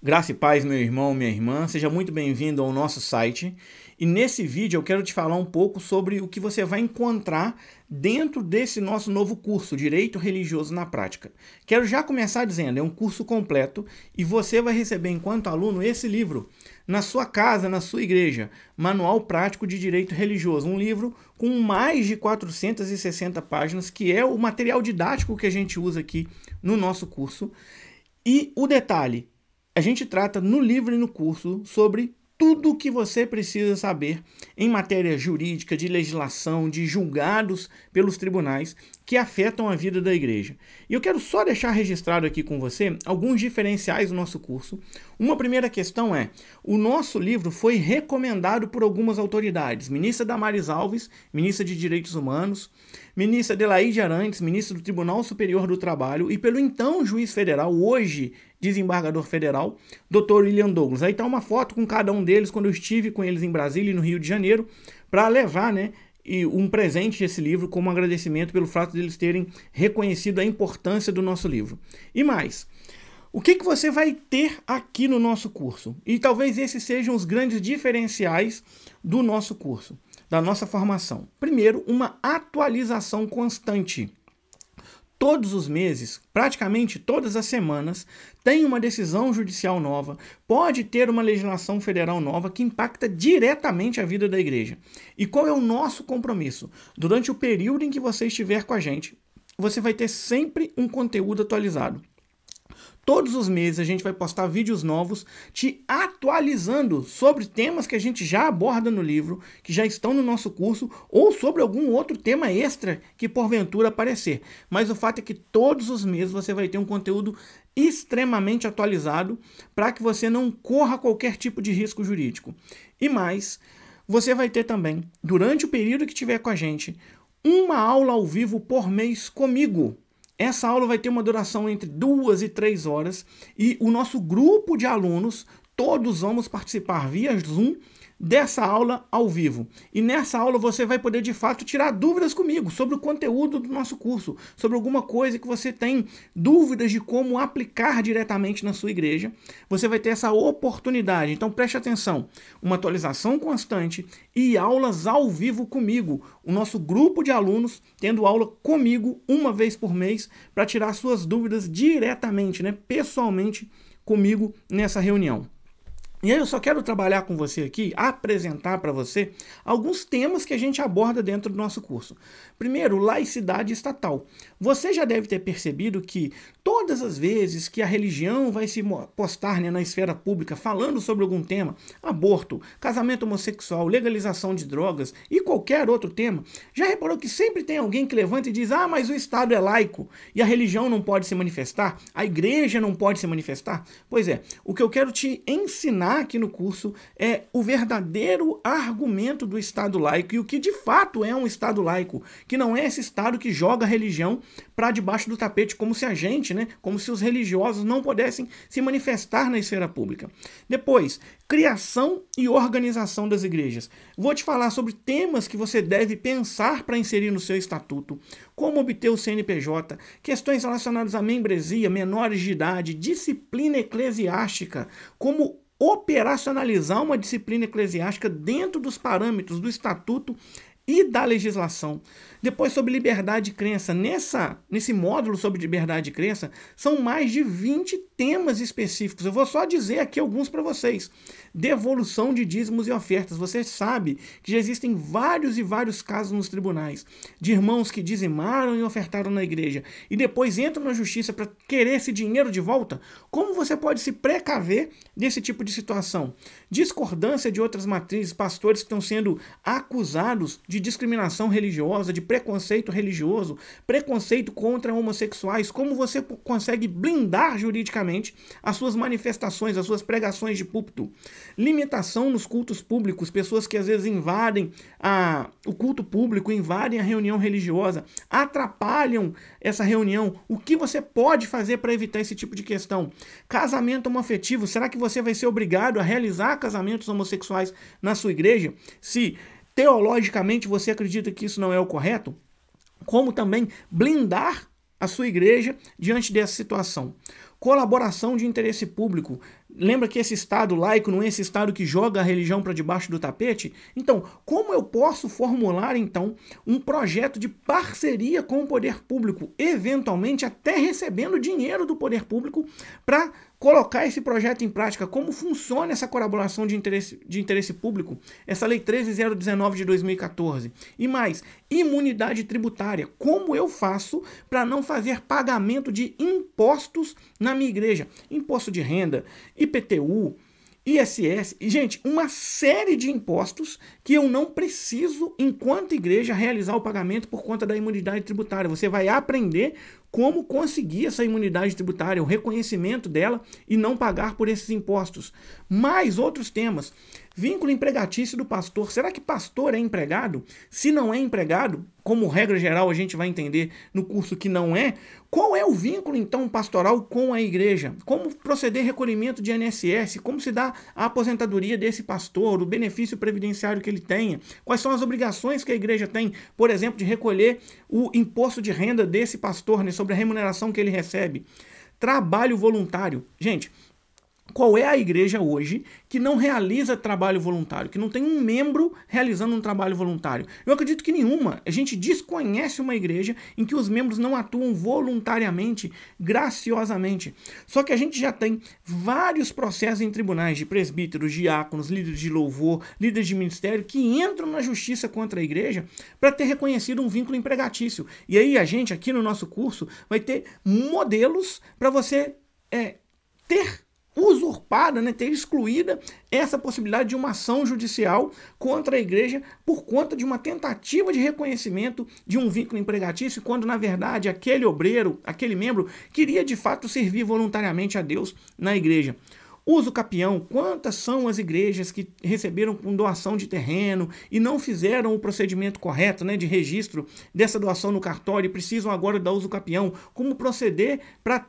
Graça e paz, meu irmão, minha irmã, seja muito bem-vindo ao nosso site. E nesse vídeo eu quero te falar um pouco sobre o que você vai encontrar dentro desse nosso novo curso, Direito Religioso na Prática. Quero já começar dizendo, é um curso completo e você vai receber enquanto aluno esse livro na sua casa, na sua igreja, Manual Prático de Direito Religioso, um livro com mais de 460 páginas, que é o material didático que a gente usa aqui no nosso curso. E o detalhe, a gente trata no livro e no curso sobre tudo o que você precisa saber em matéria jurídica, de legislação, de julgados pelos tribunais que afetam a vida da igreja. E eu quero só deixar registrado aqui com você alguns diferenciais do nosso curso. Uma primeira questão é, o nosso livro foi recomendado por algumas autoridades, ministra Damares Alves, ministra de Direitos Humanos, ministra Adelaide Arantes, ministra do Tribunal Superior do Trabalho, e pelo então juiz federal, hoje desembargador federal, Dr. William Douglas. Aí está uma foto com cada um deles quando eu estive com eles em Brasília e no Rio de Janeiro para levar, um presente desse livro como um agradecimento pelo fato de eles terem reconhecido a importância do nosso livro. E mais, o que você vai ter aqui no nosso curso? E talvez esses sejam os grandes diferenciais do nosso curso, da nossa formação. Primeiro, uma atualização constante. Todos os meses, praticamente todas as semanas, tem uma decisão judicial nova, pode ter uma legislação federal nova que impacta diretamente a vida da igreja. E qual é o nosso compromisso? Durante o período em que você estiver com a gente, você vai ter sempre um conteúdo atualizado. Todos os meses a gente vai postar vídeos novos te atualizando sobre temas que a gente já aborda no livro, que já estão no nosso curso, ou sobre algum outro tema extra que porventura aparecer. Mas o fato é que todos os meses você vai ter um conteúdo extremamente atualizado para que você não corra qualquer tipo de risco jurídico. E mais, você vai ter também, durante o período que estiver com a gente, uma aula ao vivo por mês comigo. Essa aula vai ter uma duração entre 2 e 3 horas e o nosso grupo de alunos, todos vamos participar via Zoom dessa aula ao vivo. E nessa aula você vai poder de fato tirar dúvidas comigo sobre o conteúdo do nosso curso, sobre alguma coisa que você tem dúvidas de como aplicar diretamente na sua igreja. Você vai ter essa oportunidade. Então preste atenção, uma atualização constante e aulas ao vivo comigo. O nosso grupo de alunos tendo aula comigo uma vez por mês para tirar suas dúvidas diretamente, pessoalmente comigo nessa reunião. E aí eu só quero trabalhar com você aqui, apresentar para você alguns temas que a gente aborda dentro do nosso curso. Primeiro, laicidade estatal. Você já deve ter percebido que todas as vezes que a religião vai se postar na esfera pública falando sobre algum tema, aborto, casamento homossexual, legalização de drogas e qualquer outro tema, já reparou que sempre tem alguém que levanta e diz: ah, mas o Estado é laico e a religião não pode se manifestar, a igreja não pode se manifestar? Pois é, o que eu quero te ensinar aqui no curso é o verdadeiro argumento do Estado laico e o que de fato é um Estado laico, que não é esse Estado que joga a religião para debaixo do tapete como se a gente, como se os religiosos não pudessem se manifestar na esfera pública. Depois, criação e organização das igrejas. Vou te falar sobre temas que você deve pensar para inserir no seu estatuto, como obter o CNPJ, questões relacionadas à membresia, menores de idade, disciplina eclesiástica, como operacionalizar uma disciplina eclesiástica dentro dos parâmetros do estatuto e da legislação. Depois, sobre liberdade de crença. Nesse módulo sobre liberdade de crença, são mais de 20 temas específicos. Eu vou só dizer aqui alguns para vocês. Devolução de dízimos e ofertas. Você sabe que já existem vários e vários casos nos tribunais de irmãos que dizimaram e ofertaram na igreja e depois entram na justiça para querer esse dinheiro de volta. Como você pode se precaver desse tipo de situação? Discordância de outras matrizes, pastores que estão sendo acusados de discriminação religiosa, de preconceito religioso, preconceito contra homossexuais. Como você consegue blindar juridicamente as suas manifestações, as suas pregações de púlpito? Limitação nos cultos públicos, pessoas que às vezes invadem o culto público, invadem a reunião religiosa, atrapalham essa reunião. O que você pode fazer para evitar esse tipo de questão? Casamento homoafetivo, será que você vai ser obrigado a realizar casamentos homossexuais na sua igreja? Se teologicamente você acredita que isso não é o correto? Como também blindar a sua igreja diante dessa situação? Colaboração de interesse público. Lembra que esse Estado laico não é esse Estado que joga a religião para debaixo do tapete? Então, como eu posso formular, então, um projeto de parceria com o poder público, eventualmente até recebendo dinheiro do poder público para colocar esse projeto em prática? Como funciona essa colaboração de interesse público? Essa Lei 13.019 de 2014. E mais, imunidade tributária. Como eu faço para não fazer pagamento de impostos na minha igreja? Imposto de renda, IPTU, ISS, e, gente, uma série de impostos que eu não preciso, enquanto igreja, realizar o pagamento por conta da imunidade tributária. Você vai aprender como conseguir essa imunidade tributária, o reconhecimento dela e não pagar por esses impostos. Mais outros temas. Vínculo empregatício do pastor. Será que pastor é empregado? Se não é empregado, como regra geral a gente vai entender no curso que não é, qual é o vínculo então pastoral com a igreja? Como proceder recolhimento de INSS? Como se dá a aposentadoria desse pastor, o benefício previdenciário que ele tenha? Quais são as obrigações que a igreja tem, por exemplo, de recolher o imposto de renda desse pastor, né, sobre a remuneração que ele recebe? Trabalho voluntário. Gente, qual é a igreja hoje que não realiza trabalho voluntário, que não tem um membro realizando um trabalho voluntário? Eu acredito que nenhuma. A gente desconhece uma igreja em que os membros não atuam voluntariamente, graciosamente. Só que a gente já tem vários processos em tribunais de presbíteros, diáconos, líderes de louvor, líderes de ministério que entram na justiça contra a igreja para ter reconhecido um vínculo empregatício. E aí a gente aqui no nosso curso vai ter modelos para você ter usurpada, né, ter excluída essa possibilidade de uma ação judicial contra a igreja por conta de uma tentativa de reconhecimento de um vínculo empregatício, quando na verdade aquele obreiro, aquele membro, queria de fato servir voluntariamente a Deus na igreja. Uso capião. Quantas são as igrejas que receberam com doação de terreno e não fizeram o procedimento correto, né, de registro dessa doação no cartório e precisam agora da uso capião? Como proceder para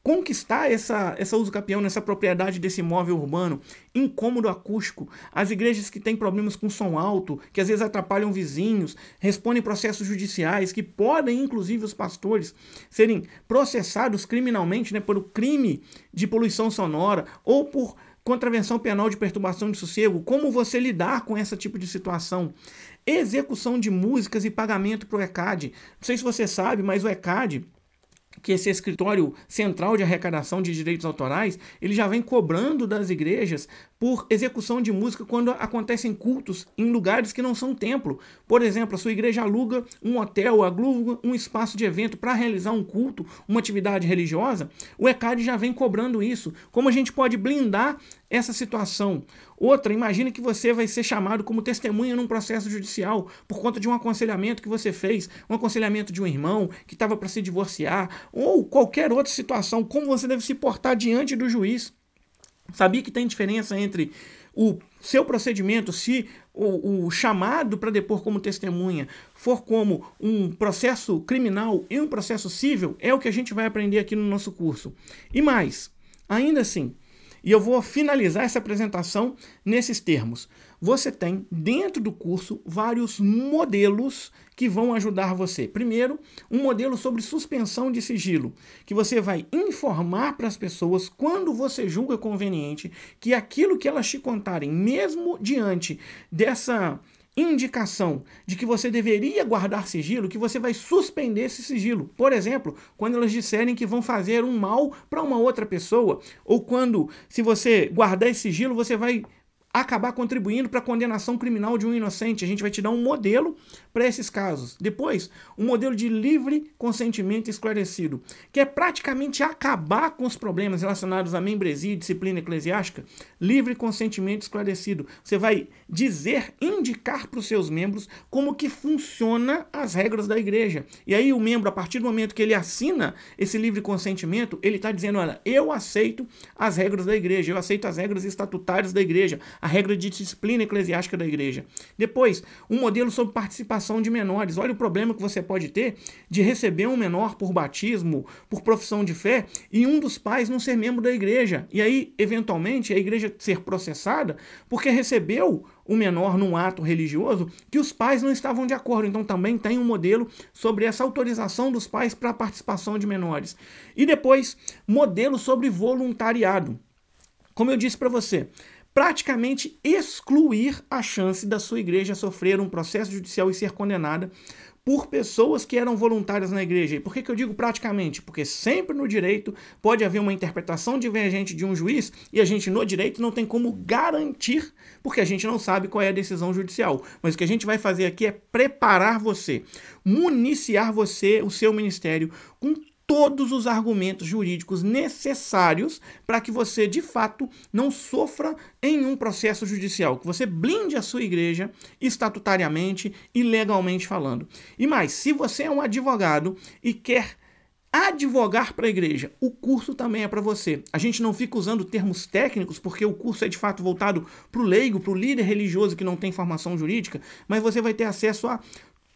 conquistar essa uso capião nessa propriedade desse imóvel urbano? Incômodo acústico. As igrejas que têm problemas com som alto, que às vezes atrapalham vizinhos, respondem processos judiciais, que podem, inclusive, os pastores serem processados criminalmente, né, por o crime de poluição sonora ou por contravenção penal de perturbação de sossego. Como você lidar com esse tipo de situação? Execução de músicas e pagamento para o ECAD. Não sei se você sabe, mas o ECAD, que esse escritório central de arrecadação de direitos autorais, ele já vem cobrando das igrejas por execução de música quando acontecem cultos em lugares que não são templo. Por exemplo, a sua igreja aluga um hotel, aluga um espaço de evento para realizar um culto, uma atividade religiosa, o ECAD já vem cobrando isso. Como a gente pode blindar essa situação? Outra, imagine que você vai ser chamado como testemunha num processo judicial por conta de um aconselhamento que você fez, um aconselhamento de um irmão que estava para se divorciar, ou qualquer outra situação. Como você deve se portar diante do juiz? Sabia que tem diferença entre o seu procedimento, se o chamado para depor como testemunha for como um processo criminal e um processo civil? É o que a gente vai aprender aqui no nosso curso. E mais, ainda assim, e eu vou finalizar essa apresentação nesses termos. Você tem dentro do curso vários modelos que vão ajudar você. Primeiro, um modelo sobre suspensão de sigilo, que você vai informar para as pessoas, quando você julga conveniente, que aquilo que elas te contarem, mesmo diante dessa indicação de que você deveria guardar sigilo, que você vai suspender esse sigilo. Por exemplo, quando elas disserem que vão fazer um mal para uma outra pessoa, ou quando, se você guardar esse sigilo, você vai acabar contribuindo para a condenação criminal de um inocente. A gente vai te dar um modelo para esses casos. Depois, um modelo de livre consentimento esclarecido, que é praticamente acabar com os problemas relacionados à membresia e disciplina eclesiástica. Livre consentimento esclarecido. Você vai indicar para os seus membros como que funciona as regras da igreja. E aí o membro, a partir do momento que ele assina esse livre consentimento, ele está dizendo: olha, eu aceito as regras da igreja, eu aceito as regras estatutárias da igreja, a regra de disciplina eclesiástica da igreja. Depois, um modelo sobre participação de menores. Olha o problema que você pode ter de receber um menor por batismo, por profissão de fé, e um dos pais não ser membro da igreja. E aí, eventualmente, a igreja ser processada porque recebeu o menor num ato religioso que os pais não estavam de acordo. Então também tem um modelo sobre essa autorização dos pais para a participação de menores. E depois, modelo sobre voluntariado. Como eu disse para você, praticamente excluir a chance da sua igreja sofrer um processo judicial e ser condenada por pessoas que eram voluntárias na igreja. E por que eu digo praticamente? Porque sempre no direito pode haver uma interpretação divergente de um juiz e a gente no direito não tem como garantir, porque a gente não sabe qual é a decisão judicial. Mas o que a gente vai fazer aqui é preparar você, municiar você, o seu ministério, com todos os argumentos jurídicos necessários para que você, de fato, não sofra em um processo judicial, que você blinde a sua igreja estatutariamente e legalmente falando. E mais, se você é um advogado e quer advogar para a igreja, o curso também é para você. A gente não fica usando termos técnicos, porque o curso é de fato voltado para o leigo, para o líder religioso que não tem formação jurídica, mas você vai ter acesso a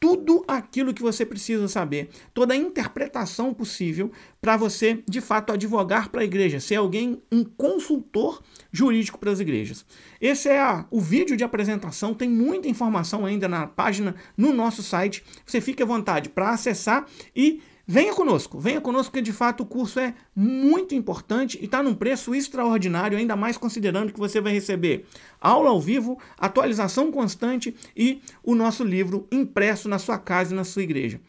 tudo aquilo que você precisa saber, toda a interpretação possível para você, de fato, advogar para a igreja, ser um consultor jurídico para as igrejas. Esse é o vídeo de apresentação, tem muita informação ainda na página, no nosso site. Você fique à vontade para acessar e venha conosco, porque de fato o curso é muito importante e está num preço extraordinário, ainda mais considerando que você vai receber aula ao vivo, atualização constante e o nosso livro impresso na sua casa e na sua igreja.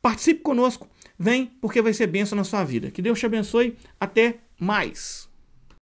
Participe conosco, vem porque vai ser bênção na sua vida. Que Deus te abençoe, até mais!